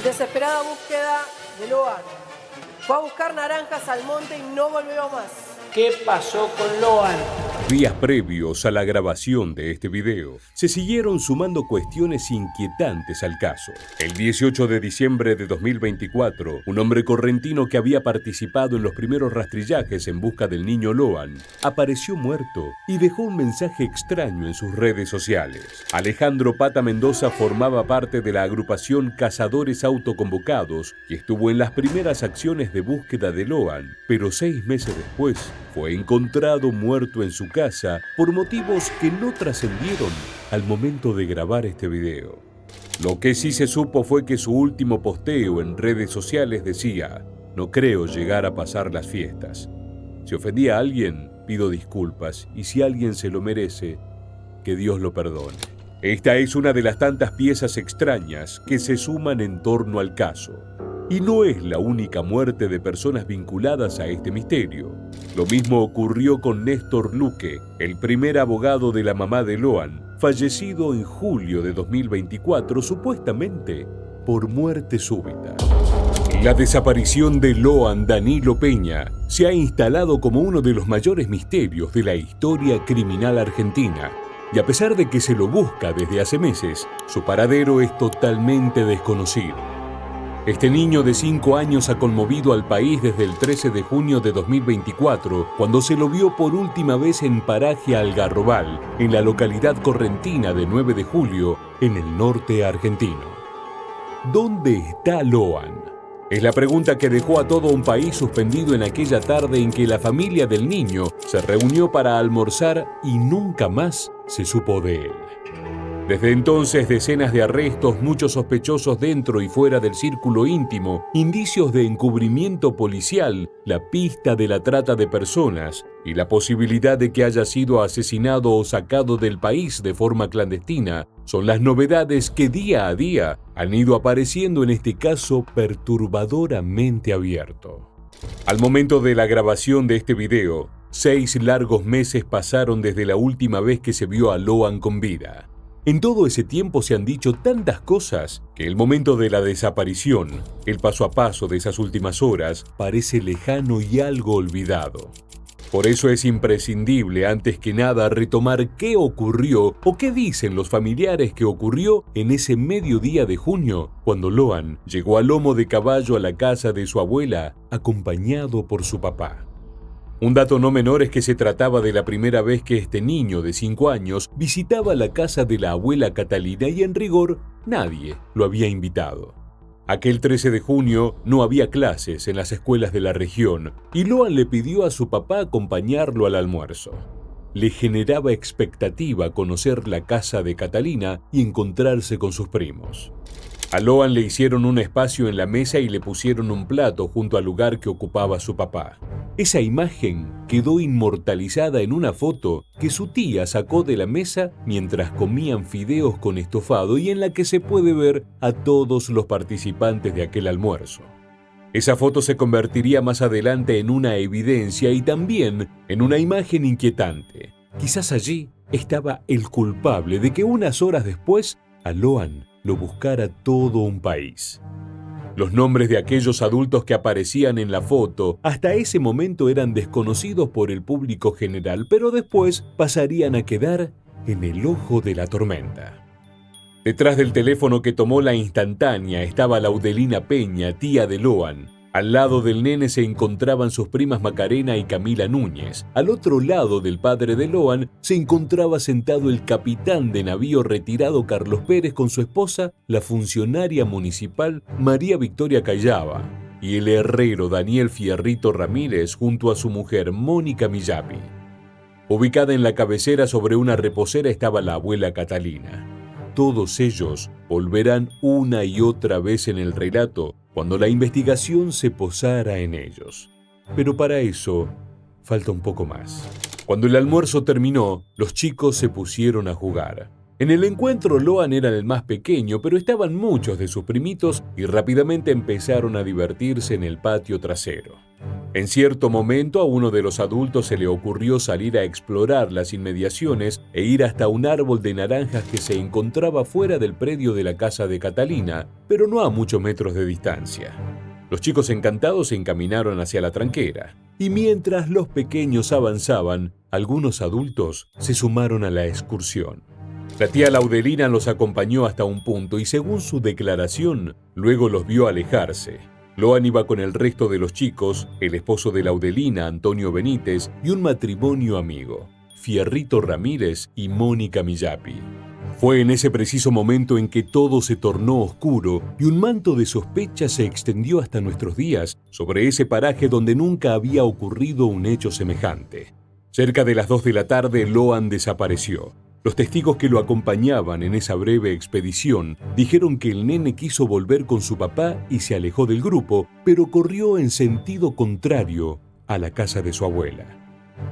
Desesperada búsqueda de Loan. Fue a buscar naranjas al monte y no volvió más. ¿Qué pasó con Loan? Días previos a la grabación de este video, se siguieron sumando cuestiones inquietantes al caso. El 18 de diciembre de 2024, un hombre correntino que había participado en los primeros rastrillajes en busca del niño Loan, apareció muerto y dejó un mensaje extraño en sus redes sociales. Alejandro Pata Mendoza formaba parte de la agrupación Cazadores Autoconvocados y estuvo en las primeras acciones de búsqueda de Loan, pero 6 meses después fue encontrado muerto en su casa por motivos que no trascendieron al momento de grabar este video. Lo que sí se supo fue que su último posteo en redes sociales decía: "No creo llegar a pasar las fiestas. Si ofendí a alguien, pido disculpas, y si alguien se lo merece, que Dios lo perdone". Esta es una de las tantas piezas extrañas que se suman en torno al caso. Y no es la única muerte de personas vinculadas a este misterio. Lo mismo ocurrió con Néstor Luque, el primer abogado de la mamá de Loan, fallecido en julio de 2024, supuestamente por muerte súbita. La desaparición de Loan Danilo Peña se ha instalado como uno de los mayores misterios de la historia criminal argentina. Y a pesar de que se lo busca desde hace meses, su paradero es totalmente desconocido. Este niño de 5 años ha conmovido al país desde el 13 de junio de 2024, cuando se lo vio por última vez en Paraje Algarrobal, en la localidad correntina de 9 de julio, en el norte argentino. ¿Dónde está Loan? Es la pregunta que dejó a todo un país suspendido en aquella tarde en que la familia del niño se reunió para almorzar y nunca más se supo de él. Desde entonces, decenas de arrestos, muchos sospechosos dentro y fuera del círculo íntimo, indicios de encubrimiento policial, la pista de la trata de personas y la posibilidad de que haya sido asesinado o sacado del país de forma clandestina son las novedades que día a día han ido apareciendo en este caso perturbadoramente abierto. Al momento de la grabación de este video, 6 largos meses pasaron desde la última vez que se vio a Loan con vida. En todo ese tiempo se han dicho tantas cosas que el momento de la desaparición, el paso a paso de esas últimas horas, parece lejano y algo olvidado. Por eso es imprescindible, antes que nada, retomar qué ocurrió o qué dicen los familiares que ocurrió en ese mediodía de junio, cuando Loan llegó a lomo de caballo a la casa de su abuela, acompañado por su papá. Un dato no menor es que se trataba de la primera vez que este niño de 5 años visitaba la casa de la abuela Catalina y en rigor nadie lo había invitado. Aquel 13 de junio no había clases en las escuelas de la región y Loan le pidió a su papá acompañarlo al almuerzo. Le generaba expectativa conocer la casa de Catalina y encontrarse con sus primos. A Loan le hicieron un espacio en la mesa y le pusieron un plato junto al lugar que ocupaba su papá. Esa imagen quedó inmortalizada en una foto que su tía sacó de la mesa mientras comían fideos con estofado y en la que se puede ver a todos los participantes de aquel almuerzo. Esa foto se convertiría más adelante en una evidencia y también en una imagen inquietante. Quizás allí estaba el culpable de que unas horas después a Loan lo buscara todo un país. Los nombres de aquellos adultos que aparecían en la foto hasta ese momento eran desconocidos por el público general, pero después pasarían a quedar en el ojo de la tormenta. Detrás del teléfono que tomó la instantánea estaba Laudelina Peña, tía de Loan. Al lado del nene se encontraban sus primas Macarena y Camila Núñez. Al otro lado del padre de Loan se encontraba sentado el capitán de navío retirado Carlos Pérez con su esposa, la funcionaria municipal María Victoria Callaba, y el herrero Daniel Fierrito Ramírez junto a su mujer Mónica Millapi. Ubicada en la cabecera sobre una reposera estaba la abuela Catalina. Todos ellos volverán una y otra vez en el relato cuando la investigación se posara en ellos. Pero para eso falta un poco más. Cuando el almuerzo terminó, los chicos se pusieron a jugar. En el encuentro Loan era el más pequeño, pero estaban muchos de sus primitos y rápidamente empezaron a divertirse en el patio trasero. En cierto momento a uno de los adultos se le ocurrió salir a explorar las inmediaciones e ir hasta un árbol de naranjas que se encontraba fuera del predio de la casa de Catalina, pero no a muchos metros de distancia. Los chicos encantados se encaminaron hacia la tranquera, y mientras los pequeños avanzaban, algunos adultos se sumaron a la excursión. La tía Laudelina los acompañó hasta un punto y, según su declaración, luego los vio alejarse. Loan iba con el resto de los chicos, el esposo de Laudelina, Antonio Benítez, y un matrimonio amigo, Fierrito Ramírez y Mónica Millapi. Fue en ese preciso momento en que todo se tornó oscuro y un manto de sospecha se extendió hasta nuestros días sobre ese paraje donde nunca había ocurrido un hecho semejante. Cerca de las 2 de la tarde, Loan desapareció. Los testigos que lo acompañaban en esa breve expedición dijeron que el nene quiso volver con su papá y se alejó del grupo, pero corrió en sentido contrario a la casa de su abuela.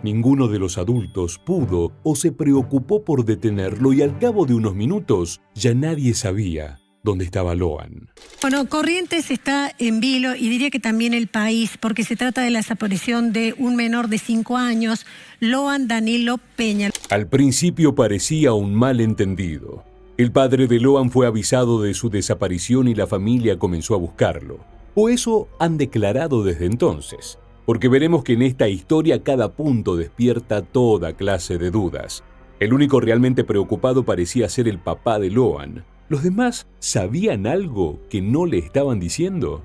Ninguno de los adultos pudo o se preocupó por detenerlo y al cabo de unos minutos ya nadie sabía dónde estaba Loan. Bueno, Corrientes está en vilo y diría que también el país, porque se trata de la desaparición de un menor de 5 años, Loan Danilo Peña. Al principio parecía un malentendido. El padre de Loan fue avisado de su desaparición y la familia comenzó a buscarlo. O eso han declarado desde entonces, porque veremos que en esta historia cada punto despierta toda clase de dudas. El único realmente preocupado parecía ser el papá de Loan. ¿Los demás sabían algo que no le estaban diciendo?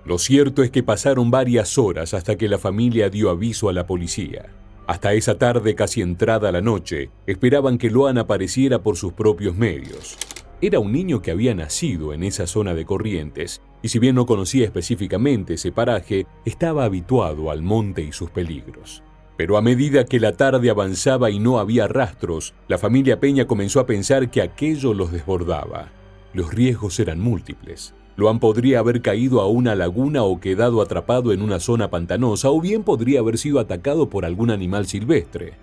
Lo cierto es que pasaron varias horas hasta que la familia dio aviso a la policía. Hasta esa tarde, casi entrada la noche, esperaban que Loan apareciera por sus propios medios. Era un niño que había nacido en esa zona de Corrientes, y si bien no conocía específicamente ese paraje, estaba habituado al monte y sus peligros. Pero a medida que la tarde avanzaba y no había rastros, la familia Peña comenzó a pensar que aquello los desbordaba. Los riesgos eran múltiples. Loan podría haber caído a una laguna o quedado atrapado en una zona pantanosa, o bien podría haber sido atacado por algún animal silvestre.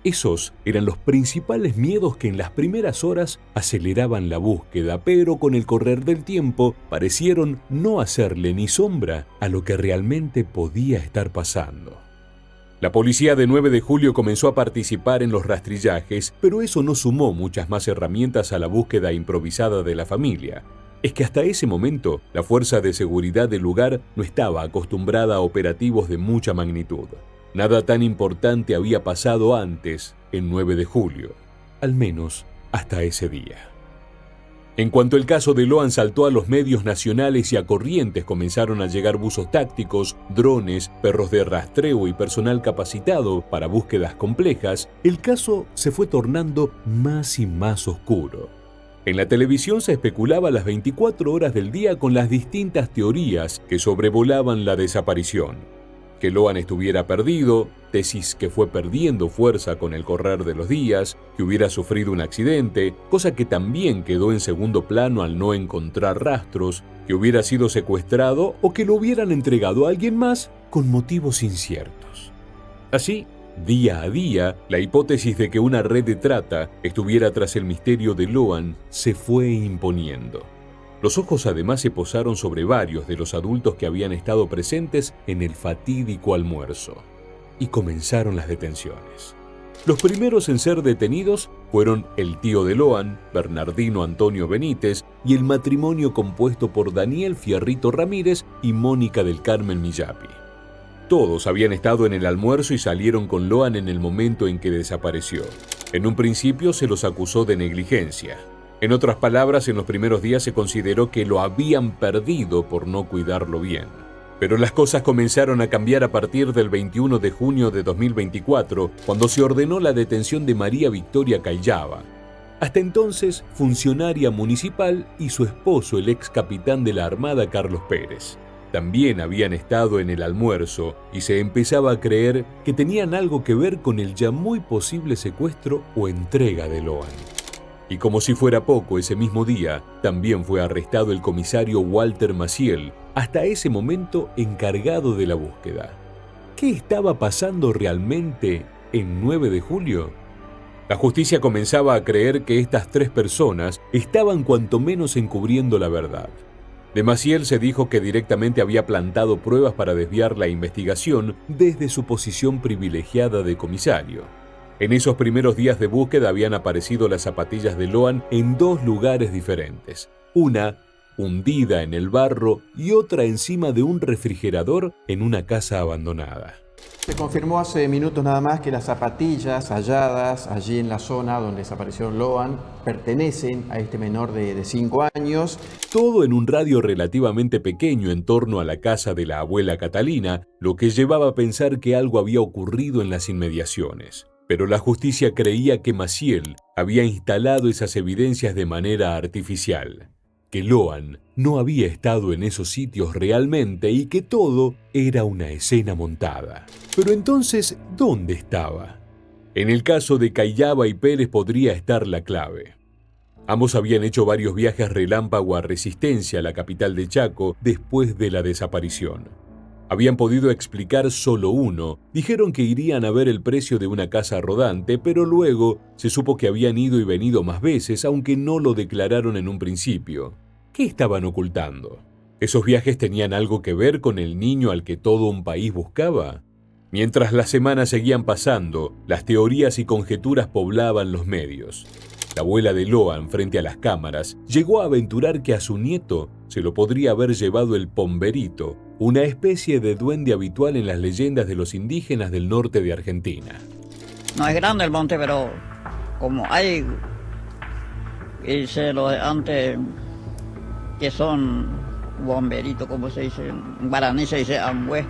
Esos eran los principales miedos que en las primeras horas aceleraban la búsqueda, pero con el correr del tiempo parecieron no hacerle ni sombra a lo que realmente podía estar pasando. La policía de 9 de julio comenzó a participar en los rastrillajes, pero eso no sumó muchas más herramientas a la búsqueda improvisada de la familia. Es que hasta ese momento, la fuerza de seguridad del lugar no estaba acostumbrada a operativos de mucha magnitud. Nada tan importante había pasado antes, en 9 de julio, al menos hasta ese día. En cuanto el caso de Loan saltó a los medios nacionales y a Corrientes comenzaron a llegar buzos tácticos, drones, perros de rastreo y personal capacitado para búsquedas complejas, el caso se fue tornando más y más oscuro. En la televisión se especulaba las 24 horas del día con las distintas teorías que sobrevolaban la desaparición. Que Loan estuviera perdido, tesis que fue perdiendo fuerza con el correr de los días, que hubiera sufrido un accidente, cosa que también quedó en segundo plano al no encontrar rastros, que hubiera sido secuestrado o que lo hubieran entregado a alguien más con motivos inciertos. Así, día a día, la hipótesis de que una red de trata estuviera tras el misterio de Loan se fue imponiendo. Los ojos además se posaron sobre varios de los adultos que habían estado presentes en el fatídico almuerzo. Y comenzaron las detenciones. Los primeros en ser detenidos fueron el tío de Loan, Bernardino Antonio Benítez, y el matrimonio compuesto por Daniel Fierrito Ramírez y Mónica del Carmen Millapi. Todos habían estado en el almuerzo y salieron con Loan en el momento en que desapareció. En un principio se los acusó de negligencia. En otras palabras, en los primeros días se consideró que lo habían perdido por no cuidarlo bien. Pero las cosas comenzaron a cambiar a partir del 21 de junio de 2024, cuando se ordenó la detención de María Victoria Cayaba, hasta entonces funcionaria municipal, y su esposo, el ex capitán de la Armada, Carlos Pérez. También habían estado en el almuerzo y se empezaba a creer que tenían algo que ver con el ya muy posible secuestro o entrega de Loan. Y como si fuera poco, ese mismo día también fue arrestado el comisario Walter Maciel, hasta ese momento encargado de la búsqueda. ¿Qué estaba pasando realmente en 9 de julio? La justicia comenzaba a creer que estas 3 personas estaban cuanto menos encubriendo la verdad. De Maciel se dijo que directamente había plantado pruebas para desviar la investigación desde su posición privilegiada de comisario. En esos primeros días de búsqueda habían aparecido las zapatillas de Loan en 2 lugares diferentes. Una hundida en el barro y otra encima de un refrigerador en una casa abandonada. Se confirmó hace minutos nada más que las zapatillas halladas allí en la zona donde desapareció Loan pertenecen a este menor de 5 años. Todo en un radio relativamente pequeño en torno a la casa de la abuela Catalina, lo que llevaba a pensar que algo había ocurrido en las inmediaciones. Pero la justicia creía que Maciel había instalado esas evidencias de manera artificial, que Loan no había estado en esos sitios realmente y que todo era una escena montada. Pero entonces, ¿dónde estaba? En el caso de Callaba y Pérez podría estar la clave. Ambos habían hecho varios viajes relámpago a Resistencia, la capital de Chaco, después de la desaparición. Habían podido explicar solo uno. Dijeron que irían a ver el precio de una casa rodante, pero luego se supo que habían ido y venido más veces, aunque no lo declararon en un principio. ¿Qué estaban ocultando? ¿Esos viajes tenían algo que ver con el niño al que todo un país buscaba? Mientras las semanas seguían pasando, las teorías y conjeturas poblaban los medios. La abuela de Loan, frente a las cámaras, llegó a aventurar que a su nieto se lo podría haber llevado el pomberito, una especie de duende habitual en las leyendas de los indígenas del norte de Argentina. No es grande el monte, pero como hay, hice los de antes, que son bomberitos, como se dice, en guaraní se dice angüe.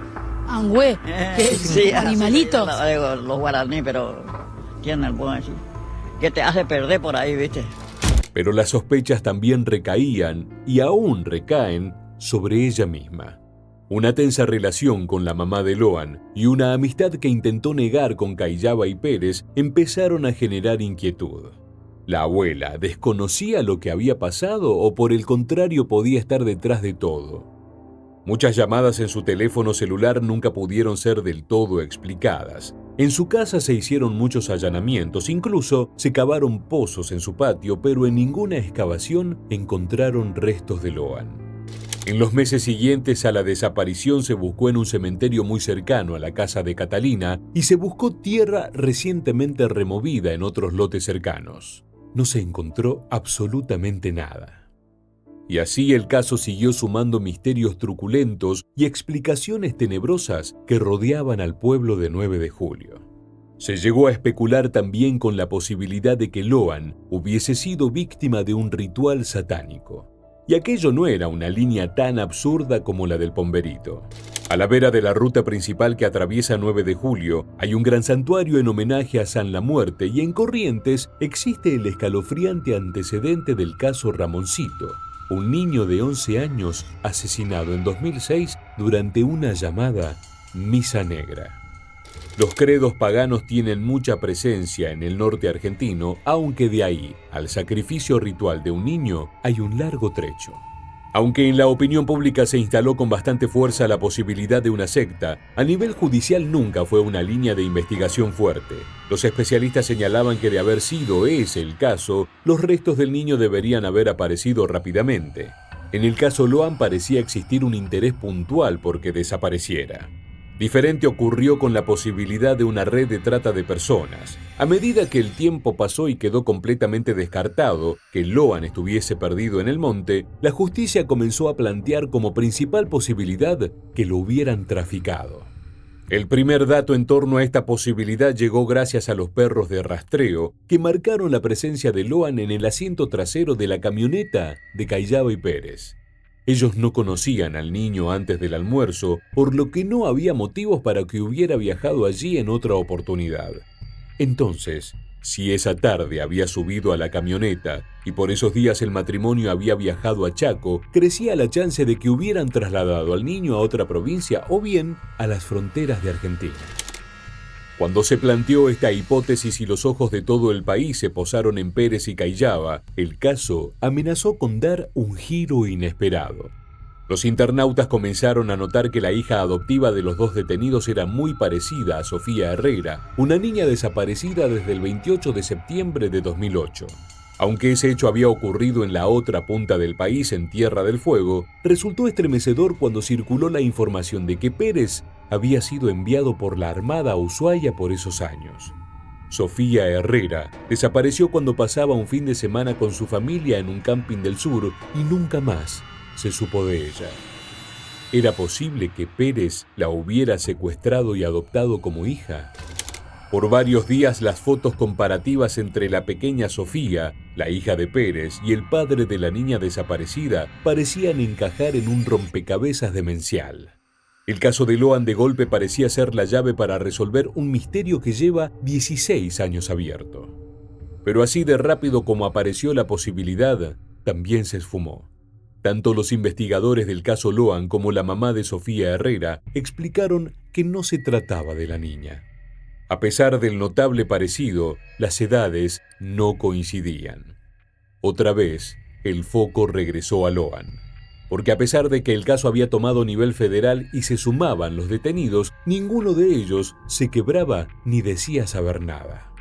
¿Angüe? Sí, ¿Animalitos? Los guaraní, pero tiene el buen decir, que te hace perder por ahí, ¿viste? Pero las sospechas también recaían, y aún recaen, sobre ella misma. Una tensa relación con la mamá de Loan y una amistad que intentó negar con Callaba y Pérez empezaron a generar inquietud. ¿La abuela desconocía lo que había pasado o por el contrario podía estar detrás de todo? Muchas llamadas en su teléfono celular nunca pudieron ser del todo explicadas. En su casa se hicieron muchos allanamientos, incluso se cavaron pozos en su patio, pero en ninguna excavación encontraron restos de Loan. En los meses siguientes a la desaparición se buscó en un cementerio muy cercano a la casa de Catalina y se buscó tierra recientemente removida en otros lotes cercanos. No se encontró absolutamente nada. Y así el caso siguió sumando misterios truculentos y explicaciones tenebrosas que rodeaban al pueblo de 9 de julio. Se llegó a especular también con la posibilidad de que Loan hubiese sido víctima de un ritual satánico. Y aquello no era una línea tan absurda como la del pomberito. A la vera de la ruta principal que atraviesa 9 de julio, hay un gran santuario en homenaje a San La Muerte y en Corrientes existe el escalofriante antecedente del caso Ramoncito, un niño de 11 años asesinado en 2006 durante una llamada misa negra. Los credos paganos tienen mucha presencia en el norte argentino, aunque de ahí al sacrificio ritual de un niño hay un largo trecho. Aunque en la opinión pública se instaló con bastante fuerza la posibilidad de una secta, a nivel judicial nunca fue una línea de investigación fuerte. Los especialistas señalaban que de haber sido ese el caso, los restos del niño deberían haber aparecido rápidamente. En el caso Loan parecía existir un interés puntual porque desapareciera. Diferente ocurrió con la posibilidad de una red de trata de personas. A medida que el tiempo pasó y quedó completamente descartado que Loan estuviese perdido en el monte, la justicia comenzó a plantear como principal posibilidad que lo hubieran traficado. El primer dato en torno a esta posibilidad llegó gracias a los perros de rastreo que marcaron la presencia de Loan en el asiento trasero de la camioneta de Callaba y Pérez. Ellos no conocían al niño antes del almuerzo, por lo que no había motivos para que hubiera viajado allí en otra oportunidad. Entonces, si esa tarde había subido a la camioneta y por esos días el matrimonio había viajado a Chaco, crecía la chance de que hubieran trasladado al niño a otra provincia o bien a las fronteras de Argentina. Cuando se planteó esta hipótesis y los ojos de todo el país se posaron en Pérez y Callaba, el caso amenazó con dar un giro inesperado. Los internautas comenzaron a notar que la hija adoptiva de los dos detenidos era muy parecida a Sofía Herrera, una niña desaparecida desde el 28 de septiembre de 2008. Aunque ese hecho había ocurrido en la otra punta del país, en Tierra del Fuego, resultó estremecedor cuando circuló la información de que Pérez había sido enviado por la Armada a Ushuaia por esos años. Sofía Herrera desapareció cuando pasaba un fin de semana con su familia en un camping del sur y nunca más se supo de ella. ¿Era posible que Pérez la hubiera secuestrado y adoptado como hija? Por varios días las fotos comparativas entre la pequeña Sofía, la hija de Pérez, y el padre de la niña desaparecida parecían encajar en un rompecabezas demencial. El caso de Loan de golpe parecía ser la llave para resolver un misterio que lleva 16 años abierto. Pero así de rápido como apareció la posibilidad, también se esfumó. Tanto los investigadores del caso Loan como la mamá de Sofía Herrera explicaron que no se trataba de la niña. A pesar del notable parecido, las edades no coincidían. Otra vez, el foco regresó a Loan. Porque a pesar de que el caso había tomado nivel federal y se sumaban los detenidos, ninguno de ellos se quebraba ni decía saber nada.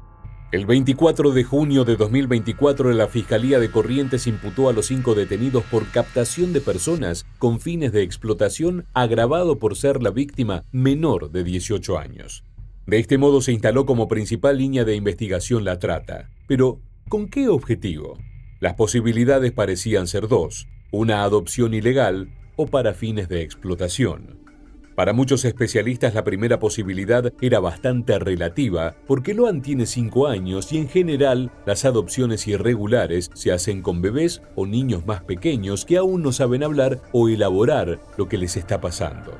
El 24 de junio de 2024, la Fiscalía de Corrientes imputó a los 5 detenidos por captación de personas con fines de explotación, agravado por ser la víctima menor de 18 años. De este modo se instaló como principal línea de investigación la trata. Pero, ¿con qué objetivo? Las posibilidades parecían ser dos: una adopción ilegal o para fines de explotación. Para muchos especialistas la primera posibilidad era bastante relativa porque Loan tiene 5 años y en general las adopciones irregulares se hacen con bebés o niños más pequeños que aún no saben hablar o elaborar lo que les está pasando.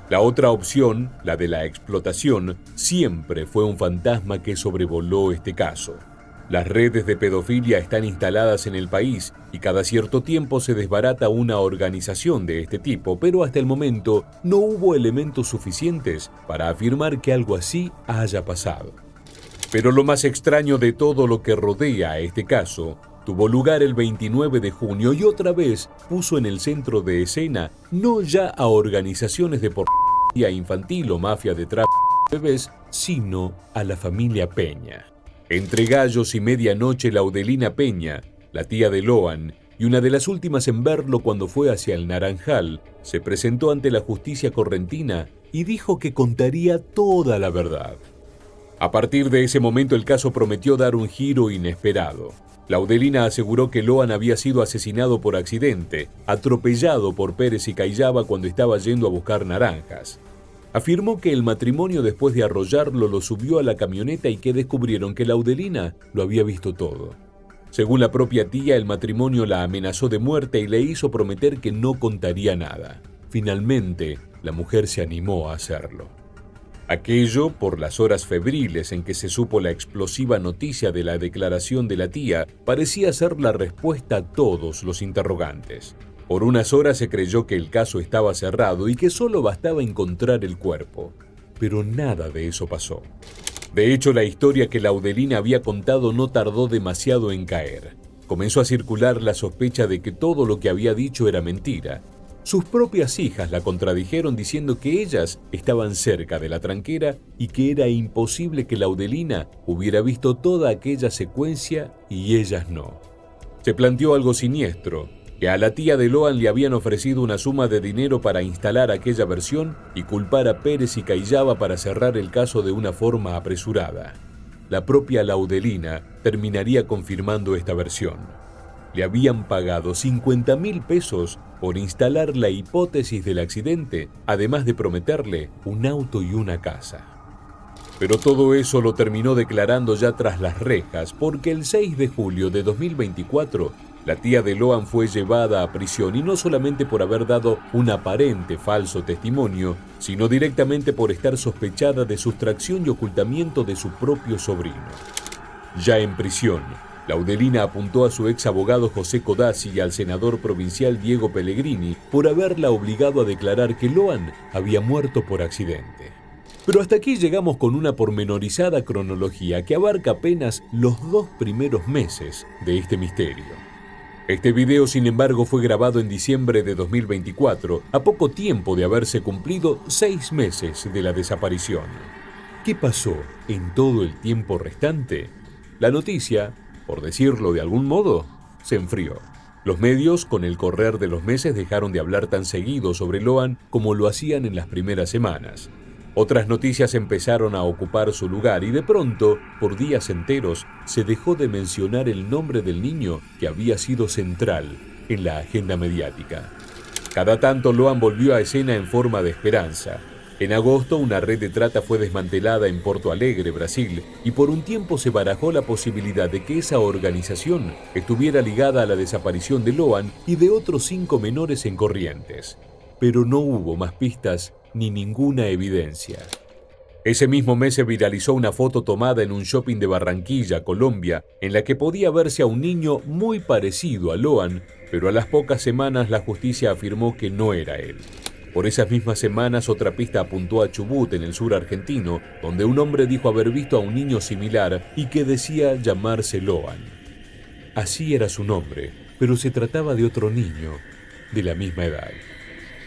La otra opción, la de la explotación, siempre fue un fantasma que sobrevoló este caso. Las redes de pedofilia están instaladas en el país y cada cierto tiempo se desbarata una organización de este tipo, pero hasta el momento no hubo elementos suficientes para afirmar que algo así haya pasado. Pero lo más extraño de todo lo que rodea a este caso tuvo lugar el 29 de junio y otra vez puso en el centro de escena no ya a organizaciones de pornografía infantil o mafia de tráfico de bebés, sino a la familia Peña. Entre gallos y medianoche, Laudelina Peña, la tía de Loan, y una de las últimas en verlo cuando fue hacia el Naranjal, se presentó ante la justicia correntina y dijo que contaría toda la verdad. A partir de ese momento el caso prometió dar un giro inesperado. Laudelina aseguró que Loan había sido asesinado por accidente, atropellado por Pérez y Cayaba cuando estaba yendo a buscar naranjas. Afirmó que el matrimonio, después de arrollarlo, lo subió a la camioneta y que descubrieron que Laudelina lo había visto todo. Según la propia tía, el matrimonio la amenazó de muerte y le hizo prometer que no contaría nada. Finalmente, la mujer se animó a hacerlo. Aquello, por las horas febriles en que se supo la explosiva noticia de la declaración de la tía, parecía ser la respuesta a todos los interrogantes. Por unas horas se creyó que el caso estaba cerrado y que solo bastaba encontrar el cuerpo. Pero nada de eso pasó. De hecho, la historia que Laudelina había contado no tardó demasiado en caer. Comenzó a circular la sospecha de que todo lo que había dicho era mentira. Sus propias hijas la contradijeron diciendo que ellas estaban cerca de la tranquera y que era imposible que Laudelina hubiera visto toda aquella secuencia y ellas no. Se planteó algo siniestro, que a la tía de Loan le habían ofrecido una suma de dinero para instalar aquella versión y culpar a Pérez y Cayaba para cerrar el caso de una forma apresurada. La propia Laudelina terminaría confirmando esta versión. Le habían pagado 50.000 pesos por instalar la hipótesis del accidente, además de prometerle un auto y una casa. Pero todo eso lo terminó declarando ya tras las rejas, porque el 6 de julio de 2024 la tía de Loan fue llevada a prisión y no solamente por haber dado un aparente falso testimonio, sino directamente por estar sospechada de sustracción y ocultamiento de su propio sobrino. Ya en prisión, Laudelina apuntó a su ex abogado José Codazzi y al senador provincial Diego Pellegrini por haberla obligado a declarar que Loan había muerto por accidente. Pero hasta aquí llegamos con una pormenorizada cronología que abarca apenas los 2 primeros meses de este misterio. Este video, sin embargo, fue grabado en diciembre de 2024, a poco tiempo de haberse cumplido 6 meses de la desaparición. ¿Qué pasó en todo el tiempo restante? La noticia por decirlo de algún modo, se enfrió. Los medios, con el correr de los meses, dejaron de hablar tan seguido sobre Loan como lo hacían en las primeras semanas. Otras noticias empezaron a ocupar su lugar y de pronto, por días enteros, se dejó de mencionar el nombre del niño que había sido central en la agenda mediática. Cada tanto Loan volvió a escena en forma de esperanza. En agosto, una red de trata fue desmantelada en Porto Alegre, Brasil, y por un tiempo se barajó la posibilidad de que esa organización estuviera ligada a la desaparición de Loan y de otros 5 menores en Corrientes. Pero no hubo más pistas ni ninguna evidencia. Ese mismo mes se viralizó una foto tomada en un shopping de Barranquilla, Colombia, en la que podía verse a un niño muy parecido a Loan, pero a las pocas semanas la justicia afirmó que no era él. Por esas mismas semanas, otra pista apuntó a Chubut, en el sur argentino, donde un hombre dijo haber visto a un niño similar y que decía llamarse Loan. Así era su nombre, pero se trataba de otro niño de la misma edad.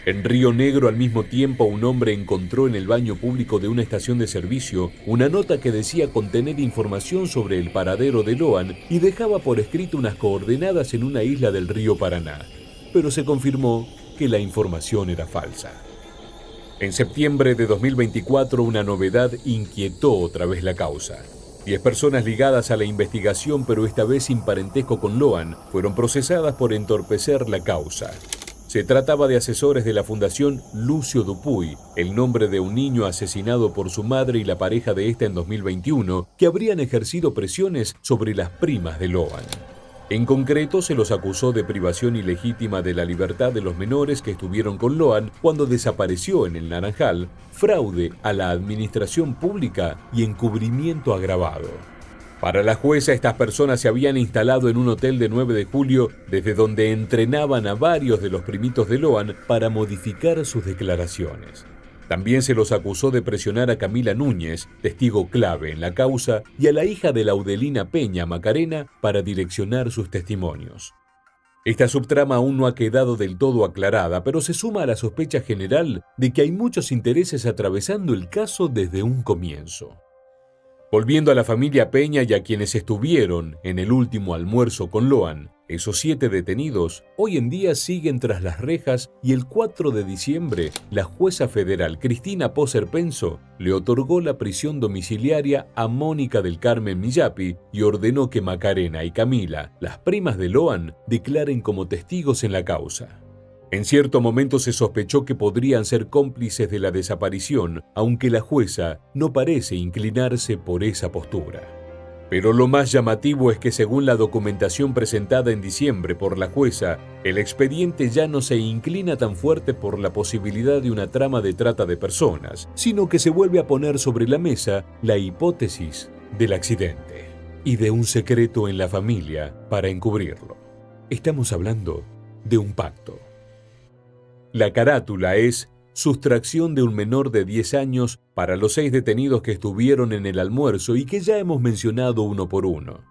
En Río Negro, al mismo tiempo, un hombre encontró en el baño público de una estación de servicio una nota que decía contener información sobre el paradero de Loan y dejaba por escrito unas coordenadas en una isla del río Paraná. Pero se confirmó que la información era falsa. En septiembre de 2024, una novedad inquietó otra vez la causa. 10 personas ligadas a la investigación, pero esta vez sin parentesco con Loan, fueron procesadas por entorpecer la causa. Se trataba de asesores de la Fundación Lucio Dupuy, el nombre de un niño asesinado por su madre y la pareja de esta en 2021, que habrían ejercido presiones sobre las primas de Loan. En concreto, se los acusó de privación ilegítima de la libertad de los menores que estuvieron con Loan cuando desapareció en el Naranjal, fraude a la administración pública y encubrimiento agravado. Para la jueza, estas personas se habían instalado en un hotel de 9 de julio, desde donde entrenaban a varios de los primitos de Loan para modificar sus declaraciones. También se los acusó de presionar a Camila Núñez, testigo clave en la causa, y a la hija de Laudelina Peña, Macarena, para direccionar sus testimonios. Esta subtrama aún no ha quedado del todo aclarada, pero se suma a la sospecha general de que hay muchos intereses atravesando el caso desde un comienzo. Volviendo a la familia Peña y a quienes estuvieron en el último almuerzo con Loan, esos 7 detenidos hoy en día siguen tras las rejas y el 4 de diciembre la jueza federal Cristina Poser Penso le otorgó la prisión domiciliaria a Mónica del Carmen Millapi y ordenó que Macarena y Camila, las primas de Loan, declaren como testigos en la causa. En cierto momento se sospechó que podrían ser cómplices de la desaparición, aunque la jueza no parece inclinarse por esa postura. Pero lo más llamativo es que, según la documentación presentada en diciembre por la jueza, el expediente ya no se inclina tan fuerte por la posibilidad de una trama de trata de personas, sino que se vuelve a poner sobre la mesa la hipótesis del accidente y de un secreto en la familia para encubrirlo. Estamos hablando de un pacto. La carátula es sustracción de un menor de 10 años para los 6 detenidos que estuvieron en el almuerzo y que ya hemos mencionado uno por uno.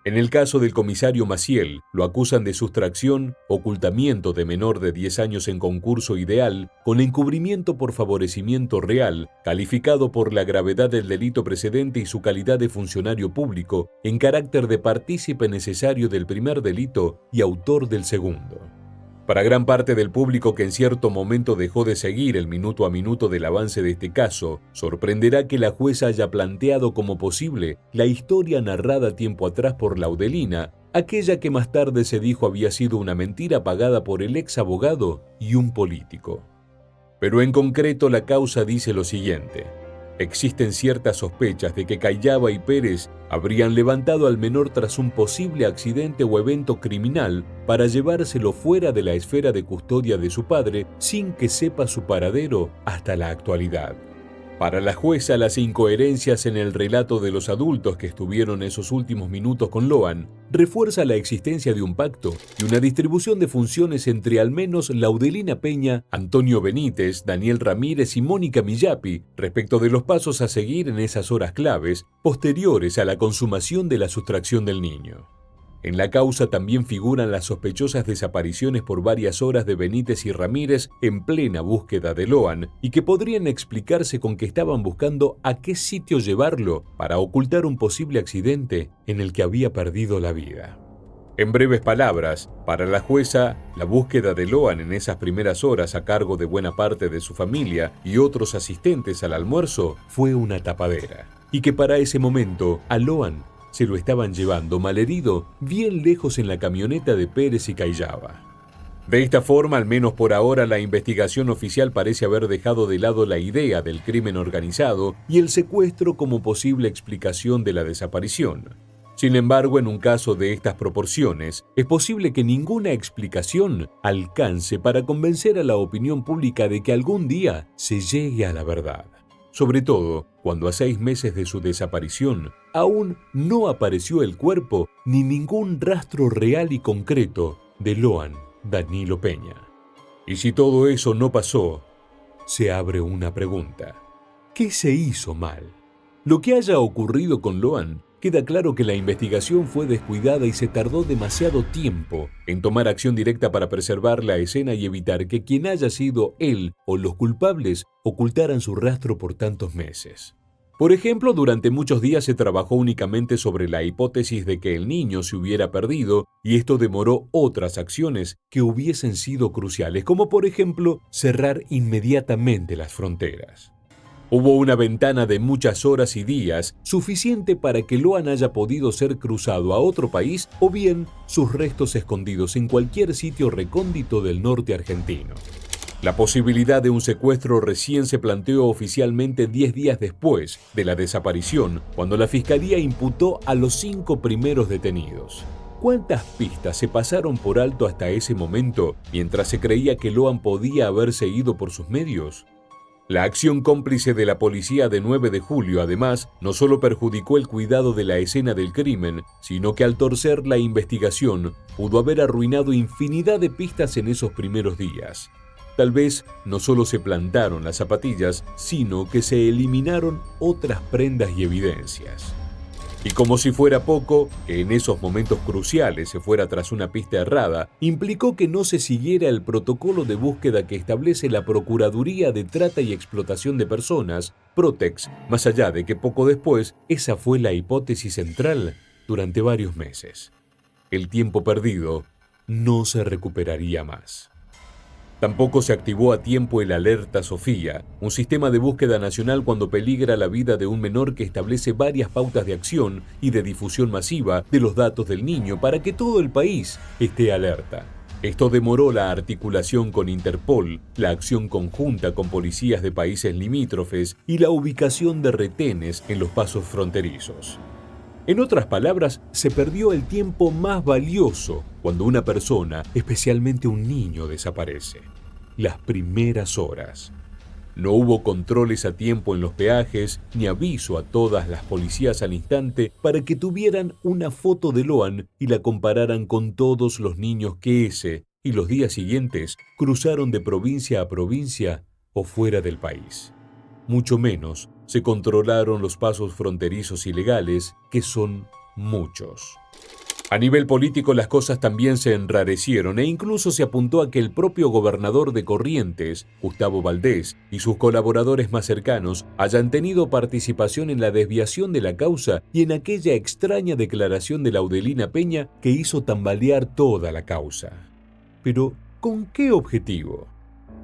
En el caso del comisario Maciel, lo acusan de sustracción, ocultamiento de menor de 10 años en concurso ideal, con encubrimiento por favorecimiento real, calificado por la gravedad del delito precedente y su calidad de funcionario público, en carácter de partícipe necesario del primer delito y autor del segundo. Para gran parte del público que en cierto momento dejó de seguir el minuto a minuto del avance de este caso, sorprenderá que la jueza haya planteado como posible la historia narrada tiempo atrás por Laudelina, aquella que más tarde se dijo había sido una mentira pagada por el ex abogado y un político. Pero en concreto la causa dice lo siguiente: existen ciertas sospechas de que Cayaba y Pérez habrían levantado al menor tras un posible accidente o evento criminal para llevárselo fuera de la esfera de custodia de su padre sin que sepa su paradero hasta la actualidad. Para la jueza, las incoherencias en el relato de los adultos que estuvieron esos últimos minutos con Loan refuerza la existencia de un pacto y una distribución de funciones entre al menos Laudelina Peña, Antonio Benítez, Daniel Ramírez y Mónica Millapi respecto de los pasos a seguir en esas horas claves posteriores a la consumación de la sustracción del niño. En la causa también figuran las sospechosas desapariciones por varias horas de Benítez y Ramírez en plena búsqueda de Loan y que podrían explicarse con que estaban buscando a qué sitio llevarlo para ocultar un posible accidente en el que había perdido la vida. En breves palabras, para la jueza, la búsqueda de Loan en esas primeras horas a cargo de buena parte de su familia y otros asistentes al almuerzo fue una tapadera, y que para ese momento a Loan se lo estaban llevando malherido bien lejos en la camioneta de Pérez y Cayaba. De esta forma, al menos por ahora, la investigación oficial parece haber dejado de lado la idea del crimen organizado y el secuestro como posible explicación de la desaparición. Sin embargo, en un caso de estas proporciones, es posible que ninguna explicación alcance para convencer a la opinión pública de que algún día se llegue a la verdad. Sobre todo, cuando a 6 meses de su desaparición, aún no apareció el cuerpo ni ningún rastro real y concreto de Loan Danilo Peña. Y si todo eso no pasó, se abre una pregunta. ¿Qué se hizo mal? Lo que haya ocurrido con Loan, queda claro que la investigación fue descuidada y se tardó demasiado tiempo en tomar acción directa para preservar la escena y evitar que quien haya sido él o los culpables ocultaran su rastro por tantos meses. Por ejemplo, durante muchos días se trabajó únicamente sobre la hipótesis de que el niño se hubiera perdido y esto demoró otras acciones que hubiesen sido cruciales, como por ejemplo cerrar inmediatamente las fronteras. Hubo una ventana de muchas horas y días suficiente para que Loan haya podido ser cruzado a otro país o bien sus restos escondidos en cualquier sitio recóndito del norte argentino. La posibilidad de un secuestro recién se planteó oficialmente 10 días después de la desaparición, cuando la Fiscalía imputó a los 5 primeros detenidos. ¿Cuántas pistas se pasaron por alto hasta ese momento mientras se creía que Loan podía haberse ido por sus medios? La acción cómplice de la policía de 9 de julio, además, no solo perjudicó el cuidado de la escena del crimen, sino que al torcer la investigación, pudo haber arruinado infinidad de pistas en esos primeros días. Tal vez no solo se plantaron las zapatillas, sino que se eliminaron otras prendas y evidencias. Y como si fuera poco, que en esos momentos cruciales se fuera tras una pista errada, implicó que no se siguiera el protocolo de búsqueda que establece la Procuraduría de Trata y Explotación de Personas, Protex, más allá de que poco después esa fue la hipótesis central durante varios meses. El tiempo perdido no se recuperaría más. Tampoco se activó a tiempo el Alerta Sofía, un sistema de búsqueda nacional cuando peligra la vida de un menor que establece varias pautas de acción y de difusión masiva de los datos del niño para que todo el país esté alerta. Esto demoró la articulación con Interpol, la acción conjunta con policías de países limítrofes y la ubicación de retenes en los pasos fronterizos. En otras palabras, se perdió el tiempo más valioso cuando una persona, especialmente un niño, desaparece. Las primeras horas. No hubo controles a tiempo en los peajes, ni aviso a todas las policías al instante para que tuvieran una foto de Loan y la compararan con todos los niños que ese y los días siguientes cruzaron de provincia a provincia o fuera del país. Mucho menos se controlaron los pasos fronterizos ilegales, que son muchos. A nivel político las cosas también se enrarecieron e incluso se apuntó a que el propio gobernador de Corrientes, Gustavo Valdés, y sus colaboradores más cercanos hayan tenido participación en la desviación de la causa y en aquella extraña declaración de Laudelina Peña que hizo tambalear toda la causa. Pero, ¿con qué objetivo?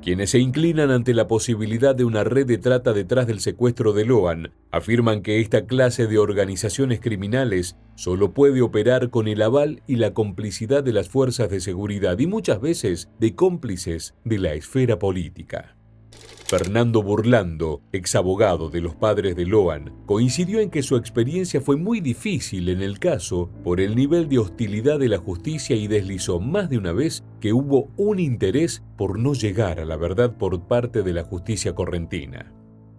Quienes se inclinan ante la posibilidad de una red de trata detrás del secuestro de Loan afirman que esta clase de organizaciones criminales solo puede operar con el aval y la complicidad de las fuerzas de seguridad y muchas veces de cómplices de la esfera política. Fernando Burlando, exabogado de los padres de Loan, coincidió en que su experiencia fue muy difícil en el caso por el nivel de hostilidad de la justicia y deslizó más de una vez que hubo un interés por no llegar a la verdad por parte de la justicia correntina.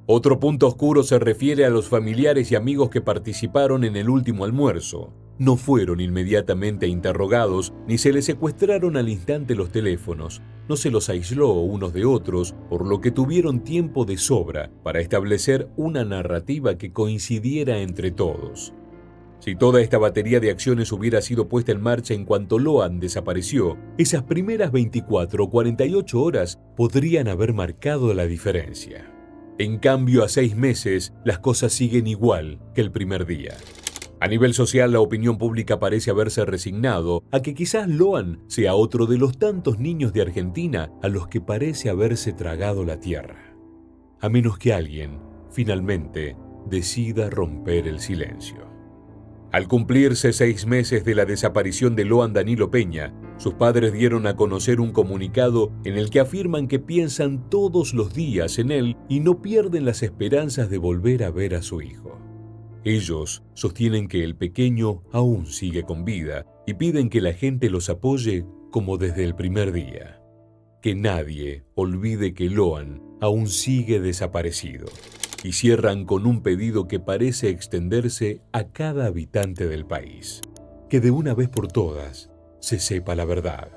Otro punto oscuro se refiere a los familiares y amigos que participaron en el último almuerzo. No fueron inmediatamente interrogados ni se les secuestraron al instante los teléfonos. No se los aisló unos de otros, por lo que tuvieron tiempo de sobra para establecer una narrativa que coincidiera entre todos. Si toda esta batería de acciones hubiera sido puesta en marcha en cuanto Loan desapareció, esas primeras 24 o 48 horas podrían haber marcado la diferencia. En cambio, a 6 meses, las cosas siguen igual que el primer día. A nivel social, la opinión pública parece haberse resignado a que quizás Loan sea otro de los tantos niños de Argentina a los que parece haberse tragado la tierra. A menos que alguien, finalmente, decida romper el silencio. Al cumplirse 6 meses de la desaparición de Loan Danilo Peña, sus padres dieron a conocer un comunicado en el que afirman que piensan todos los días en él y no pierden las esperanzas de volver a ver a su hijo. Ellos sostienen que el pequeño aún sigue con vida y piden que la gente los apoye como desde el primer día. Que nadie olvide que Loan aún sigue desaparecido. Y cierran con un pedido que parece extenderse a cada habitante del país. Que de una vez por todas se sepa la verdad.